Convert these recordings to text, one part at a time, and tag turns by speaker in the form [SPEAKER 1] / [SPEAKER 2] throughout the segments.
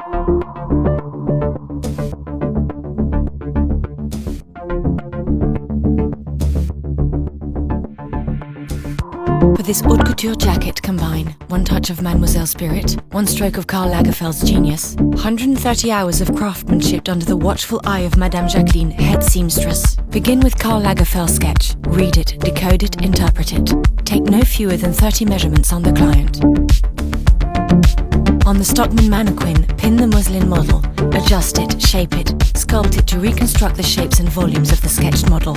[SPEAKER 1] For this haute couture jacket combine one touch of Mademoiselle spirit, one stroke of Karl Lagerfeld's genius, 130 hours of craftsmanship under the watchful eye of Madame Jacqueline, head seamstress. Begin with Karl Lagerfeld's sketch. Read it, decode it, interpret it. Take no fewer than 30 measurements on the client. On the Stockman mannequin, pin the muslin model. Adjust it, shape it, sculpt it to reconstruct the shapes and volumes of the sketched model.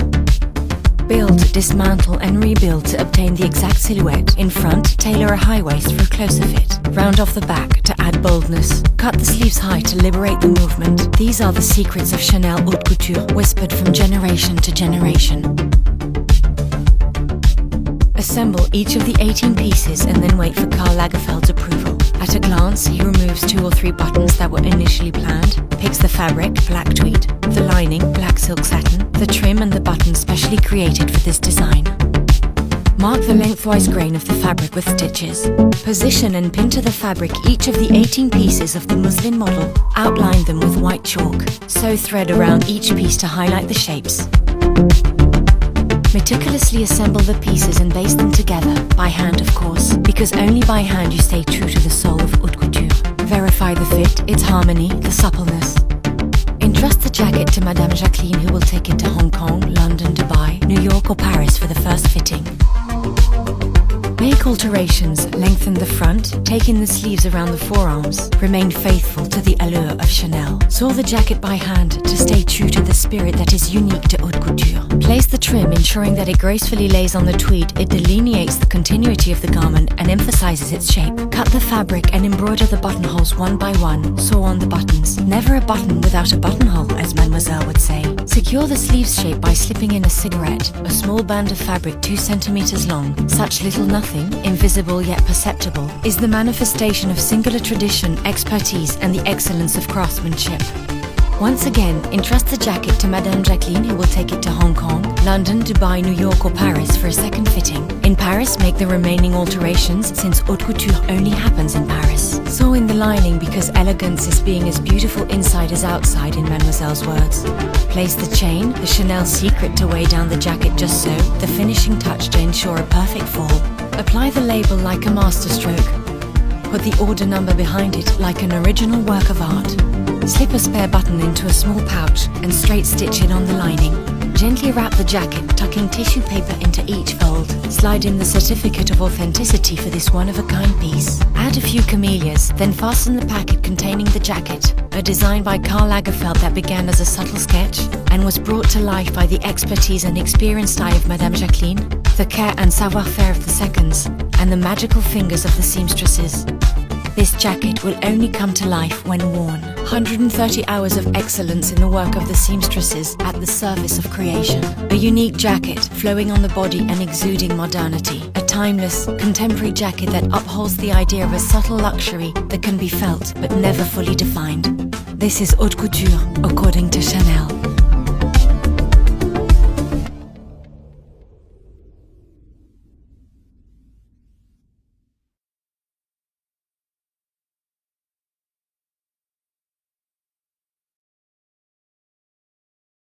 [SPEAKER 1] Build, dismantle and rebuild to obtain the exact silhouette. In front, tailor a high waist for a closer fit. Round off the back to add boldness. Cut the sleeves high to liberate the movement. These are the secrets of Chanel haute couture, whispered from generation to generation. Assemble each of the 18 pieces and then wait for Karl Lagerfeld's approval. At a glance, he removes 2 or 3 buttons that were initially planned, picks the fabric, black tweed, the lining, black silk satin, the trim and the buttons specially created for this design. Mark the lengthwise grain of the fabric with stitches. Position and pin to the fabric each of the 18 pieces of the muslin model. Outline them with white chalk. Sew thread around each piece to highlight the shapes. Meticulously assemble the pieces and baste them together, by hand of course, because only by hand you stay true to the soul of haute couture. Verify the fit, its harmony, the suppleness. Entrust the jacket to Madame Jacqueline, who will take it to Hong Kong, London, Dubai, New York or Paris for the first fitting. Make alterations, lengthen the front, take in the sleeves around the forearms. Remain faithful to the allure of Chanel. Sew the jacket by hand to stay true to the spirit that is unique to haute couture. Place the trim, ensuring that it gracefully lays on the tweed. It delineates the continuity of the garment and emphasizes its shape. Cut the fabric and embroider the buttonholes one by one. Sew on the buttons. Never a button without a buttonhole, as Mademoiselle would say. Secure the sleeves shape by slipping in a cigarette, a small band of fabric 2 centimeters long. Such little nothing, invisible yet perceptible, is the manifestation of singular tradition, expertise and the excellence of craftsmanship. Once again, entrust the jacket to Madame Jacqueline, who will take it to Hong Kong, London, Dubai, New York or Paris for a second fitting. In Paris, make the remaining alterations, since haute couture only happens in Paris. Sew in the lining because elegance is being as beautiful inside as outside, in Mademoiselle's words. Place the chain, the Chanel secret to weigh down the jacket just so, the finishing touch to ensure a perfect fall. Apply the label like a masterstroke. Put the order number behind it like an original work of art. Slip a spare button into a small pouch and straight stitch it on the lining. Gently wrap the jacket, tucking tissue paper into each fold. Slide in the certificate of authenticity for this one-of-a-kind piece. Add a few camellias, then fasten the packet containing the jacket, a design by Karl Lagerfeld that began as a subtle sketch and was brought to life by the expertise and experienced eye of Madame Jacqueline, the care and savoir-faire of the seconds, and the magical fingers of the seamstresses. This jacket will only come to life when worn. 130 hours of excellence in the work of the seamstresses at the service of creation. A unique jacket flowing on the body and exuding modernity. A timeless, contemporary jacket that upholds the idea of a subtle luxury that can be felt but never fully defined. This is haute couture according to Chanel.